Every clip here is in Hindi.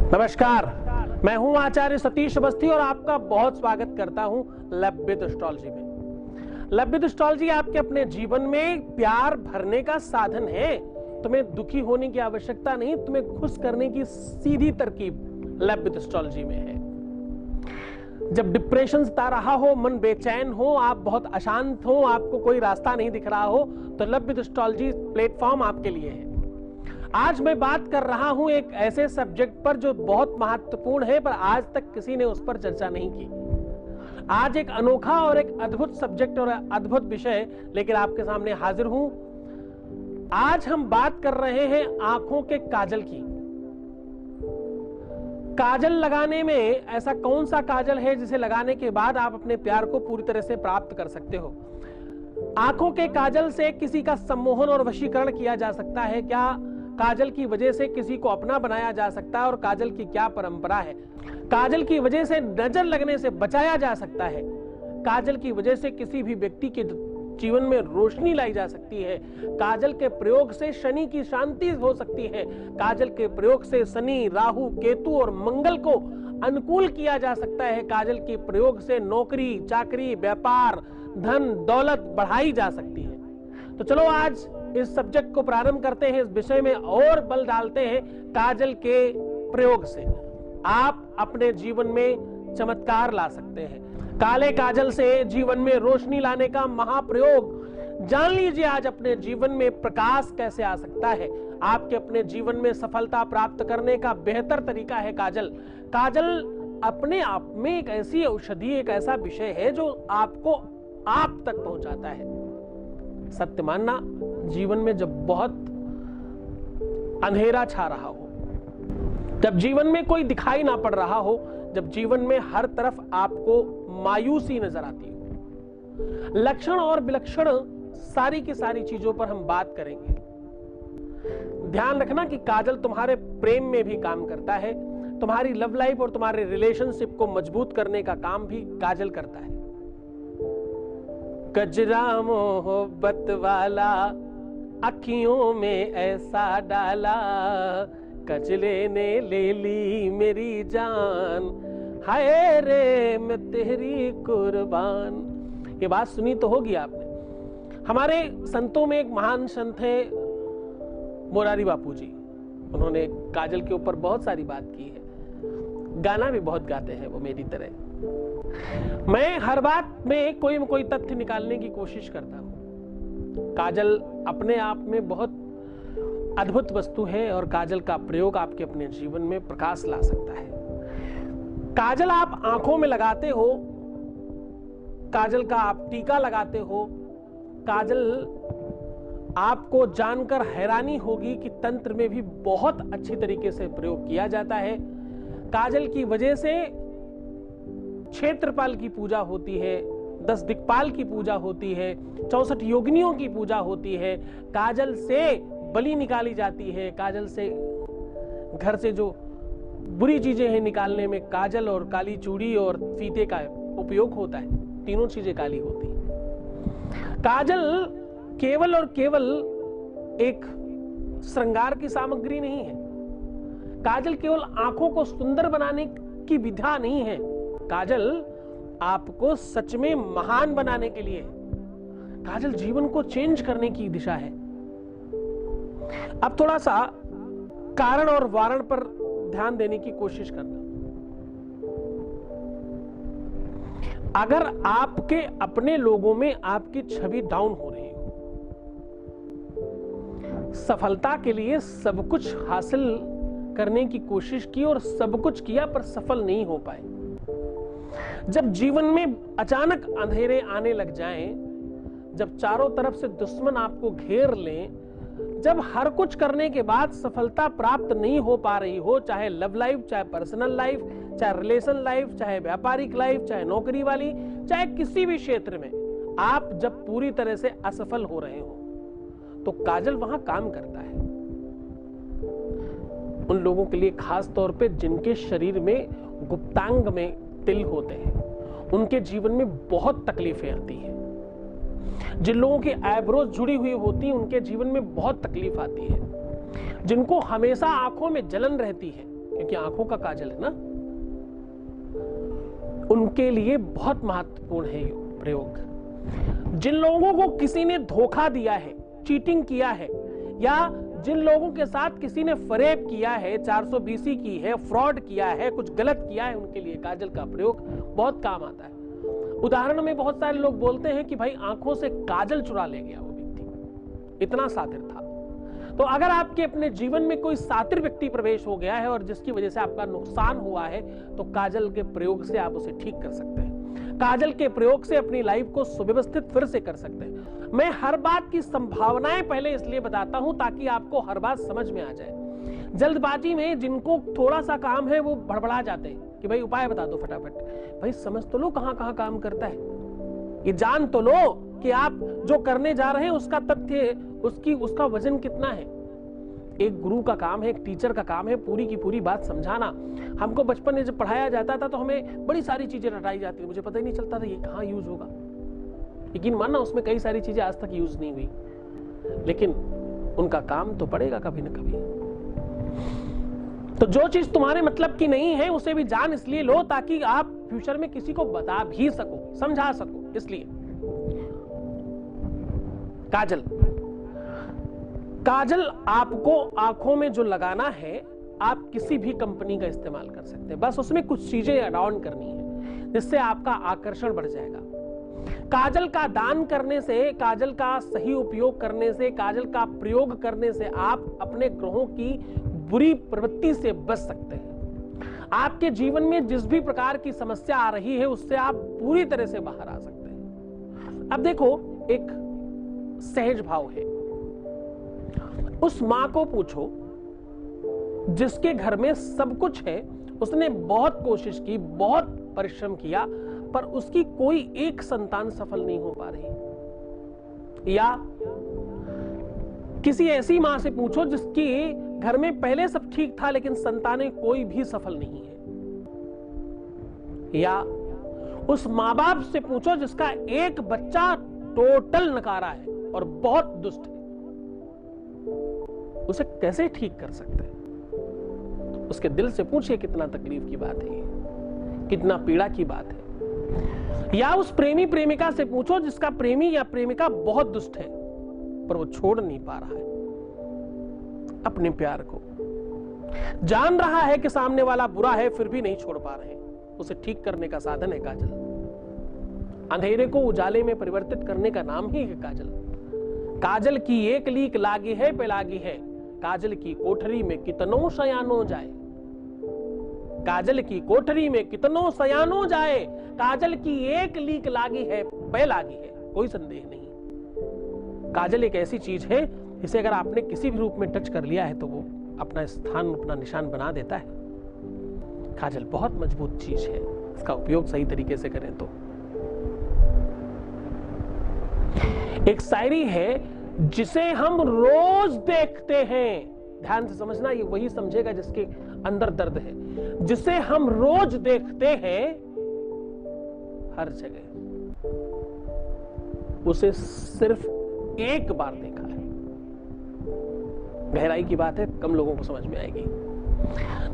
नमस्कार, मैं हूं आचार्य सतीश अवस्थी और आपका बहुत स्वागत करता हूं लव विद एस्ट्रोलॉजी में। लव विद एस्ट्रोलॉजी आपके अपने जीवन में प्यार भरने का साधन है। तुम्हें दुखी होने की आवश्यकता नहीं, तुम्हें खुश करने की सीधी तरकीब लव विद एस्ट्रोलॉजी में है। जब डिप्रेशन सता रहा हो, मन बेचैन हो, आप बहुत अशांत हो, आपको कोई रास्ता नहीं दिख रहा हो, तो लव विद एस्ट्रोलॉजी प्लेटफॉर्म आपके लिए है। आज मैं बात कर रहा हूं एक ऐसे सब्जेक्ट पर जो बहुत महत्वपूर्ण है, पर आज तक किसी ने उस पर चर्चा नहीं की। आज एक अनोखा और एक अद्भुत सब्जेक्ट और अद्भुत विषय लेकर आपके सामने हाजिर हूं। आज हम बात कर रहे हैं आंखों के काजल की। काजल लगाने में ऐसा कौन सा काजल है जिसे लगाने के बाद आप अपने प्यार को पूरी तरह से प्राप्त कर सकते हो? आंखों के काजल से किसी का सम्मोहन और वशीकरण किया जा सकता है क्या? काजल की वजह से किसी को अपना बनाया जा सकता है और काजल की क्या परंपरा है? काजल की वजह से नजर लगने से बचाया जा सकता है। काजल की वजह से किसी भी व्यक्ति के जीवन में रोशनी लाई जा सकती है। काजल के प्रयोग से शनि की शांति हो सकती है। काजल के प्रयोग से शनि, राहु, केतु और मंगल को अनुकूल किया जा सकता है। काजल के प्रयोग से नौकरी, चाकरी, व्यापार, धन, दौलत बढ़ाई जा सकती है। तो चलो आज इस सब्जेक्ट को प्रारंभ करते हैं, इस विषय में और बल डालते हैं। काजल के प्रयोग से आप अपने जीवन में चमत्कार ला सकते हैं। काले काजल से जीवन में रोशनी लाने का महाप्रयोग जान लीजिए। आज अपने जीवन में प्रकाश कैसे आ सकता है। आपके अपने जीवन में सफलता प्राप्त करने का बेहतर तरीका है काजल। काजल अपने आप में एक ऐसी औषधि, एक ऐसा विषय है जो आपको आप तक पहुंचाता है। सत्य मानना, जीवन में जब बहुत अंधेरा छा रहा हो, जब जीवन में कोई दिखाई ना पड़ रहा हो, जब जीवन में हर तरफ आपको मायूसी नजर आती हो, लक्षण और विलक्षण सारी की सारी चीजों पर हम बात करेंगे। ध्यान रखना कि काजल तुम्हारे प्रेम में भी काम करता है, तुम्हारी लव लाइफ और तुम्हारे रिलेशनशिप को मजबूत करने का काम भी काजल करता है। गजरा मोहब्बत वाला अखियों में ऐसा डाला, कजले ने ले ली मेरी जान, हाय रे मैं तेरी कुर्बान। ये बात सुनी तो होगी आपने। हमारे संतों में एक महान संत है मोरारी बापू जी। उन्होंने काजल के ऊपर बहुत सारी बात की है। गाना भी बहुत गाते हैं वो मेरी तरह। मैं हर बात में कोई न कोई तथ्य निकालने की कोशिश करता हूं। काजल अपने आप में बहुत अद्भुत वस्तु है और काजल का प्रयोग आपके अपने जीवन में प्रकाश ला सकता है। काजल आप आंखों में लगाते हो, काजल का आप टीका लगाते हो। काजल आपको जानकर हैरानी होगी कि तंत्र में भी बहुत अच्छी तरीके से प्रयोग किया जाता है। काजल की वजह से क्षेत्रपाल की पूजा होती है, 10 दिक्पाल की पूजा होती है, 64 योगिनियों की पूजा होती है। काजल से बलि निकाली जाती है। काजल से घर से जो बुरी चीजें हैं निकालने में काजल और काली चूड़ी और फीते का उपयोग होता है। तीनों चीजें काली होती हैं। काजल केवल और केवल एक श्रृंगार की सामग्री नहीं है। काजल केवल आंखों को सुंदर बनाने की विधा नहीं है। काजल आपको सच में महान बनाने के लिए है। काजल जीवन को चेंज करने की दिशा है। अब थोड़ा सा कारण और वारण पर ध्यान देने की कोशिश करना। अगर आपके अपने लोगों में आपकी छवि डाउन हो रही हो, सफलता के लिए सब कुछ हासिल करने की कोशिश की और सब कुछ किया पर सफल नहीं हो पाए, जब जीवन में अचानक अंधेरे आने लग जाएं, जब चारों तरफ से दुश्मन आपको घेर लें, जब हर कुछ करने के बाद सफलता प्राप्त नहीं हो पा रही हो, चाहे लव लाइफ, चाहे पर्सनल लाइफ, चाहे रिलेशन लाइफ, चाहे व्यापारिक लाइफ, चाहे नौकरी वाली, चाहे किसी भी क्षेत्र में आप जब पूरी तरह से असफल हो रहे हो, तो काजल वहां काम करता है। उन लोगों के लिए खास तौर पे जिनके शरीर में गुप्तांग में तिल होते हैं, उनके जीवन में बहुत तकलीफें आती हैं। जिन लोगों की आईब्रोज जुड़ी हुई होती हैं, उनके जीवन में बहुत तकलीफ आती है। जिनको हमेशा आंखों में जलन रहती है, क्योंकि आंखों का काजल है ना, उनके लिए बहुत महत्वपूर्ण है ये प्रयोग। जिन लोगों को किसी ने धोखा दिया है, चीटिंग किया है, या जिन लोगों के साथ किसी ने फरेब किया है, 420 की है, फ्रॉड किया है, कुछ गलत किया है, उनके लिए काजल का प्रयोग बहुत काम आता है। उदाहरण में बहुत सारे लोग बोलते हैं कि भाई आंखों से काजल चुरा ले गया वो व्यक्ति, इतना सातिर था। तो अगर आपके अपने जीवन में कोई सातिर व्यक्ति प्रवेश हो गया है और जिसकी वजह से आपका नुकसान हुआ है, तो काजल के प्रयोग से आप उसे ठीक कर सकते हैं। काजल के प्रयोग से अपनी लाइफ को सुव्यवस्थित फिर से कर सकते हैं। मैं हर बात की संभावनाएं पहले इसलिए बताता हूं ताकि आपको हर बात समझ में आ जाए। जल्दबाजी में जिनको थोड़ा सा काम है वो भड़बड़ा जाते हैं कि भाई उपाय बता दो फटाफट। भाई समझ तो लो कहां कहां काम करता है, ये जान तो लो कि आप जो करने जा रहे हैं उसका तथ्य, उसका वजन कितना है। एक गुरु का काम है, एक टीचर का काम है पूरी की पूरी बात समझाना। हमको बचपन में जब पढ़ाया जाता था तो हमें बड़ी सारी चीजें रटाई जाती थी, मुझे पता ही नहीं चलता था ये कहाँ यूज होगा। यकीन मानना उसमें कई सारी चीजें आज तक यूज नहीं हुई, लेकिन उनका काम तो पड़ेगा कभी ना कभी। तो जो चीज तुम्हारे मतलब की नहीं है उसे भी जान इसलिए लो ताकि आप फ्यूचर में किसी को बता भी सको, समझा सको। इसलिए काजल, काजल आपको आंखों में जो लगाना है, आप किसी भी कंपनी का इस्तेमाल कर सकते हैं। बस उसमें कुछ चीजें ऐड ऑन करनी है जिससे आपका आकर्षण बढ़ जाएगा। काजल का दान करने से, काजल का सही उपयोग करने से, काजल का प्रयोग करने से आप अपने ग्रहों की बुरी प्रवृत्ति से बच सकते हैं। आपके जीवन में जिस भी प्रकार की समस्या आ रही है उससे आप पूरी तरह से बाहर आ सकते हैं। अब देखो, एक सहज भाव है। उस मां को पूछो जिसके घर में सब कुछ है, उसने बहुत कोशिश की, बहुत परिश्रम किया, पर उसकी कोई एक संतान सफल नहीं हो पा रही। या किसी ऐसी मां से पूछो जिसकी घर में पहले सब ठीक था लेकिन संतानें कोई भी सफल नहीं है। या उस मां बाप से पूछो जिसका एक बच्चा टोटल नकारा है और बहुत दुष्ट है, उसे कैसे ठीक कर सकते हैं? उसके दिल से पूछिए कितना तकलीफ की बात है, कितना पीड़ा की बात है। या उस प्रेमी प्रेमिका से पूछो जिसका प्रेमी या प्रेमिका बहुत दुष्ट है पर वो छोड़ नहीं पा रहा है अपने प्यार को, जान रहा है कि सामने वाला बुरा है फिर भी नहीं छोड़ पा रहे। उसे ठीक करने का साधन है काजल। अंधेरे को उजाले में परिवर्तित करने का नाम ही है काजल। काजल की एक लीक लागी है पे लागी है, काजल की कोठरी में कितनों सयानो जाए। काजल की कोठरी में कितनों सयानो जाए, काजल की एक लीक लागी है पे लागी है, कोई संदेह नहीं। काजल एक ऐसी चीज है जिसे अगर आपने किसी भी रूप में टच कर लिया है तो वो अपना स्थान, अपना निशान बना देता है। काजल बहुत मजबूत चीज है, इसका उपयोग सही तरीके से करें तो। एक शायरी है जिसे हम रोज देखते हैं, ध्यान से समझना, ये वही समझेगा जिसके अंदर दर्द है। जिसे हम रोज देखते हैं हर जगह, उसे सिर्फ एक बार देखा है। गहराई की बात है, कम लोगों को समझ में आएगी।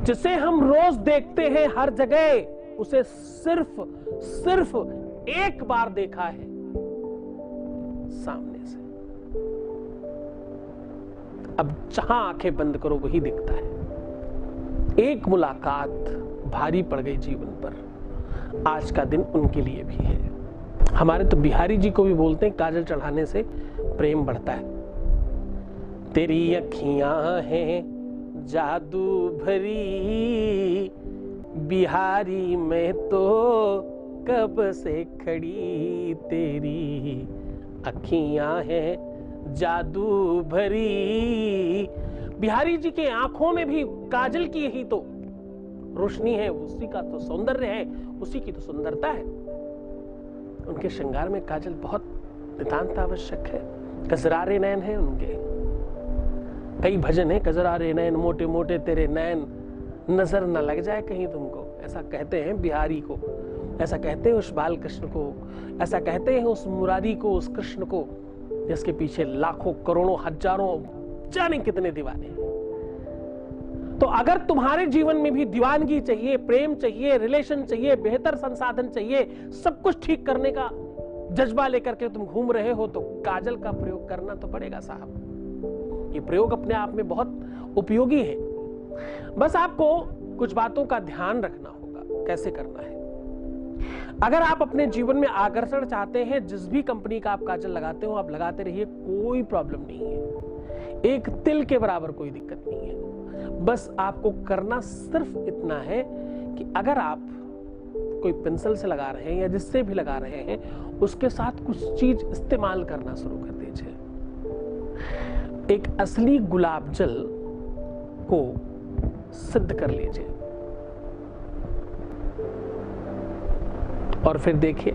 जिसे हम रोज देखते हैं हर जगह, उसे सिर्फ एक बार देखा है सामने से। अब जहां आंखें बंद करो वही दिखता है। एक मुलाकात भारी पड़ गई जीवन पर, आज का दिन उनके लिए भी है। हमारे तो बिहारी जी को भी बोलते हैं काजल चढ़ाने से प्रेम बढ़ता है। तेरी अखियां हैं जादू भरी, बिहारी में तो कब से खड़ी, तेरी अखियां हैं जादू भरी। बिहारी जी के आंखों में भी काजल की ही तो रोशनी है, उसी का तो सौंदर्य है, उसी की तो सुंदरता है। उनके श्रृंगार में काजल बहुत नितांत आवश्यक है। कजरारे नैन है उनके, कई भजन है। कजरारे नैन मोटे मोटे तेरे नैन, नजर न लग जाए कहीं तुमको, ऐसा कहते हैं बिहारी को, ऐसा कहते हैं उस बाल कृष्ण को, ऐसा कहते हैं उस मुरारी को, उस कृष्ण को जिसके पीछे लाखों करोड़ों हजारों जाने कितने दीवाने हैं। तो अगर तुम्हारे जीवन में भी दीवानगी चाहिए, प्रेम चाहिए, रिलेशन चाहिए, बेहतर संसाधन चाहिए, सब कुछ ठीक करने का जज्बा लेकर के तुम घूम रहे हो, तो काजल का प्रयोग करना तो पड़ेगा साहब। ये प्रयोग अपने आप में बहुत उपयोगी है। बस आपको कुछ बातों का ध्यान रखना होगा कैसे करना है। अगर आप अपने जीवन में आकर्षण चाहते हैं, जिस भी कंपनी का आप काजल लगाते हो आप लगाते रहिए, कोई प्रॉब्लम नहीं है, एक तिल के बराबर कोई दिक्कत नहीं है। बस आपको करना सिर्फ इतना है कि अगर आप कोई पेंसिल से लगा रहे हैं या जिससे भी लगा रहे हैं, उसके साथ कुछ चीज इस्तेमाल करना शुरू कर दीजिए। एक असली गुलाब जल को सिद्ध कर लीजिए और फिर देखिए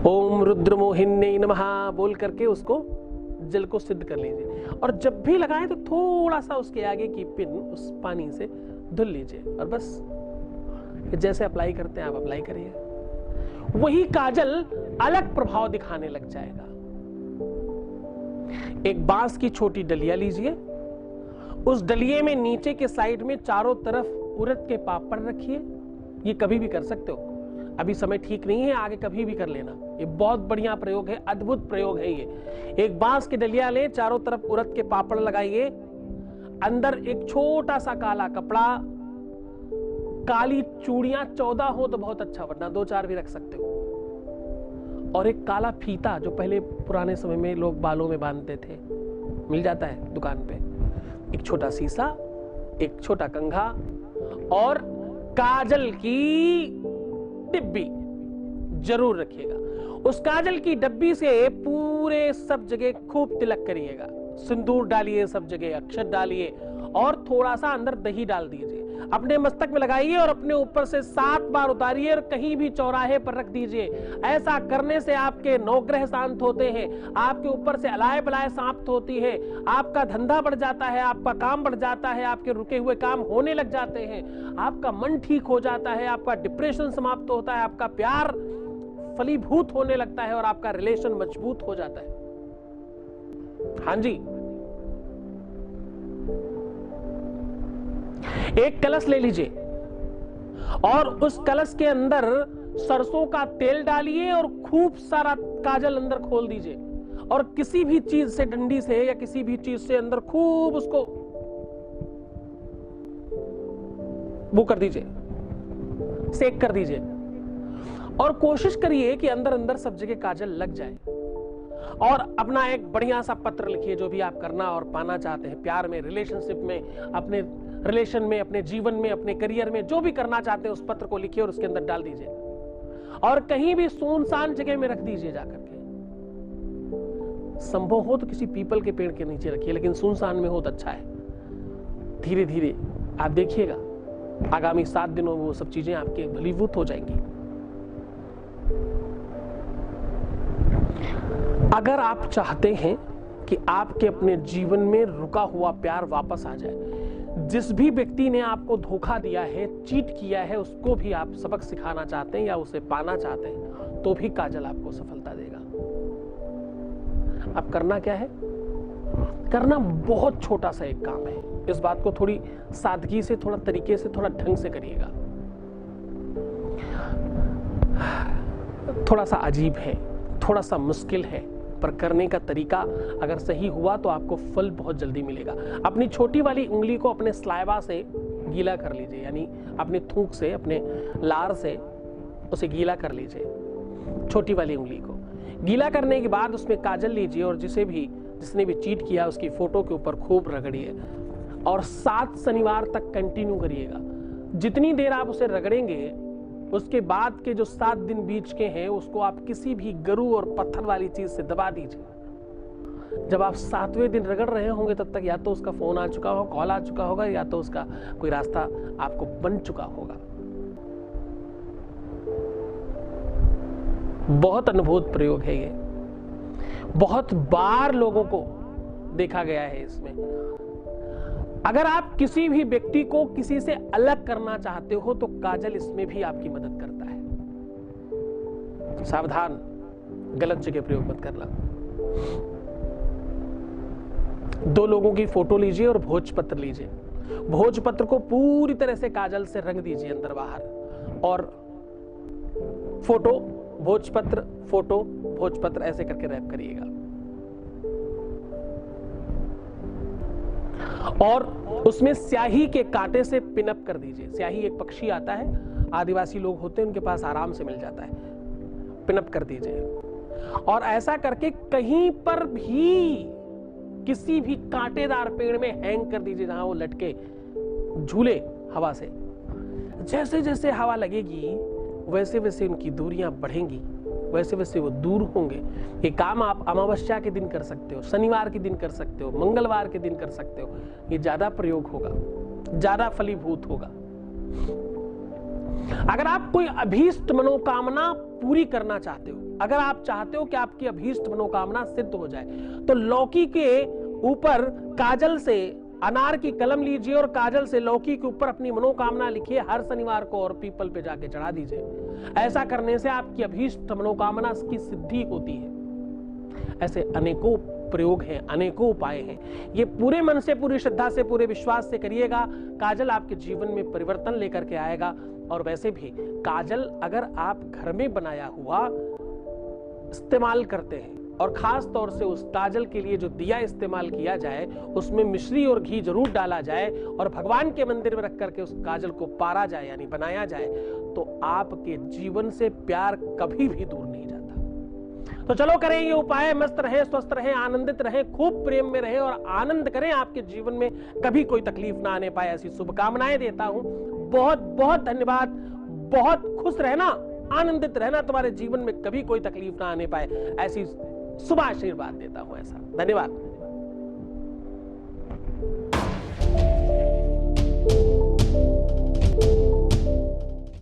ओम रुद्रमोहिन्यै नमः बोल करके उसको जल को सिद्ध कर लीजिए। और जब भी लगाएं तो थोड़ा सा उसके आगे की पिन उस पानी से धुल लीजिए और बस जैसे अप्लाई करते हैं आप अप्लाई करिए। वही काजल अलग प्रभाव दिखाने लग जाएगा। एक बांस की छोटी डलिया लीजिए, उस डलिये में नीचे के साइड में चारों तरफ उड़द के पापड़ रखिए। ये कभी भी कर सकते हो, अभी समय ठीक नहीं है, आगे कभी भी कर लेना। ये बहुत बढ़िया प्रयोग है, अद्भुत प्रयोग है ये। एक बांस की डलिया ले, चारों तरफ उड़द के पापड़ लगाइए, अंदर एक छोटा सा काला कपड़ा, काली चूड़ियां 14 हो तो बहुत अच्छा, वरना 2-4 भी रख सकते हो, और एक काला फीता जो पहले पुराने समय में लोग बालों में बांधते थे, मिल जाता है दुकान पे, एक छोटा शीशा, एक छोटा कंघा और काजल की डिब्बी जरूर रखिएगा। उस काजल की डब्बी से पूरे सब जगह खूब तिलक करिएगा, सिंदूर डालिए, सब जगह अक्षत डालिए और थोड़ा सा अंदर दही डाल दीजिए। अपने मस्तक में लगाइए और अपने ऊपर से 7 बार उतारिए और कहीं भी चौराहे पर रख दीजिए। ऐसा करने से आपके नवग्रह शांत होते हैं, आपके ऊपर से अलाय बलाय समाप्त होती है, आपका धंधा बढ़ जाता है, आपका काम बढ़ जाता है, आपके रुके हुए काम होने लग जाते हैं, आपका मन ठीक हो जाता है, आपका डिप्रेशन समाप्त होता है, आपका प्यार फलीभूत होने लगता है और आपका रिलेशन मजबूत हो जाता है। हाँ जी, एक कलश ले लीजिए और उस कलश के अंदर सरसों का तेल डालिए और खूब सारा काजल अंदर खोल दीजिए और किसी भी चीज से, डंडी से या किसी भी चीज से अंदर खूब उसको वो कर दीजिए, सेक कर दीजिए और कोशिश करिए कि अंदर अंदर सब जगह काजल लग जाए। और अपना एक बढ़िया सा पत्र लिखिए, जो भी आप करना और पाना चाहते हैं, प्यार में, रिलेशनशिप में, अपने रिलेशन में, अपने जीवन में, अपने करियर में, जो भी करना चाहते हैं उस पत्र को लिखिए और उसके अंदर डाल दीजिए और कहीं भी सुनसान जगह में रख दीजिए जाकर के। संभव हो तो किसी पीपल के पेड़ के नीचे रखिए, लेकिन सुनसान में हो तो अच्छा है। धीरे धीरे आप देखिएगा आगामी 7 दिनों में वो सब चीजें आपके भलीभूत हो जाएंगी। अगर आप चाहते हैं कि आपके अपने जीवन में रुका हुआ प्यार वापस आ जाए, जिस भी व्यक्ति ने आपको धोखा दिया है, चीट किया है, उसको भी आप सबक सिखाना चाहते हैं या उसे पाना चाहते हैं, तो भी काजल आपको सफलता देगा। अब करना क्या है? करना बहुत छोटा सा एक काम है। इस बात को थोड़ी सादगी से, थोड़ा तरीके से, थोड़ा ढंग से करिएगा। थोड़ा सा अजीब है, थोड़ा सा मुश्किल है, पर करने का तरीका अगर सही हुआ तो आपको फल बहुत जल्दी मिलेगा। अपनी छोटी वाली उंगली को अपने स्लाइवा से गीला कर लीजिए, यानी अपने थूक से, अपने लार से उसे गीला कर लीजिए। छोटी वाली उंगली को गीला करने के बाद उसमें काजल लीजिए और जिसने भी चीट किया उसकी फोटो के ऊपर खूब रगड़िए और 7 शनिवार तक कंटिन्यू करिएगा। जितनी देर आप उसे रगड़ेंगे, उसके बाद के जो 7 दिन बीच के हैं उसको आप किसी भी गरु और पत्थर वाली चीज से दबा दीजिए। जब आप 7वें दिन रगड़ रहे होंगे तब तक या तो उसका फोन आ चुका होगा, कॉल आ चुका होगा, या तो उसका कोई रास्ता आपको बन चुका होगा। बहुत अनुभूत प्रयोग है ये, बहुत बार लोगों को देखा गया है इसमें। अगर आप किसी भी व्यक्ति को किसी से अलग करना चाहते हो तो काजल इसमें भी आपकी मदद करता है। सावधान, गलत जगह प्रयोग मत करना। दो लोगों की फोटो लीजिए और भोजपत्र लीजिए। भोजपत्र को पूरी तरह से काजल से रंग दीजिए अंदर बाहर, और फोटो भोजपत्र फोटो भोजपत्र ऐसे करके रैप करिएगा। और उसमें स्याही के कांटे से पिनअप कर दीजिए। स्याही एक पक्षी आता है, आदिवासी लोग होते हैं, उनके पास आराम से मिल जाता है। पिनअप कर दीजिए, और ऐसा करके कहीं पर भी किसी भी कांटेदार पेड़ में हैंग कर दीजिए, जहां वो लटके झूले हवा से। जैसे जैसे हवा लगेगी वैसे वैसे उनकी दूरियां बढ़ेंगी, वैसे वैसे वो दूर होंगे। ये काम आप अमावस्या के दिन कर सकते हो, शनिवार के दिन कर सकते हो, मंगलवार के दिन कर सकते हो। ये ज्यादा प्रयोग होगा, ज्यादा फलीभूत होगा। अगर आप कोई अभीष्ट मनोकामना पूरी करना चाहते हो, अगर आप चाहते हो कि आपकी अभीष्ट मनोकामना सिद्ध हो जाए, तो लौकी के ऊपर काजल से अनार की कलम लीजिए और काजल से लौकी के ऊपर अपनी मनोकामना लिखिए हर शनिवार को, और पीपल पे जाके चढ़ा दीजिए। ऐसा करने से आपकी अभीष्ट मनोकामना की सिद्धि होती है। ऐसे अनेकों प्रयोग हैं, अनेकों उपाय हैं। ये पूरे मन से, पूरी श्रद्धा से, पूरे विश्वास से करिएगा। काजल आपके जीवन में परिवर्तन लेकर के आएगा। और वैसे भी काजल अगर आप घर में बनाया हुआ इस्तेमाल करते हैं, और खास तौर से उस काजल के लिए जो दिया इस्तेमाल किया जाए उसमें मिश्री और घी जरूर डाला जाए, और भगवान के मंदिर में रख करके उस काजल को पारा जाए यानी बनाया जाए, तो आपके जीवन से प्यार कभी भी दूर नहीं जाता। तो चलो करें ये उपाय। मस्त रहें, स्वस्थ रहें, आनंदित रहें, खूब प्रेम में रहें और आनंद करें। आपके जीवन में कभी कोई तकलीफ ना आने पाए, ऐसी शुभकामनाएं देता हूं। बहुत बहुत धन्यवाद। बहुत खुश रहना, आनंदित रहना, तुम्हारे जीवन में कभी कोई तकलीफ ना आने पाए, ऐसी शुभ आशीर्वाद देता हूं। ऐसा धन्यवाद।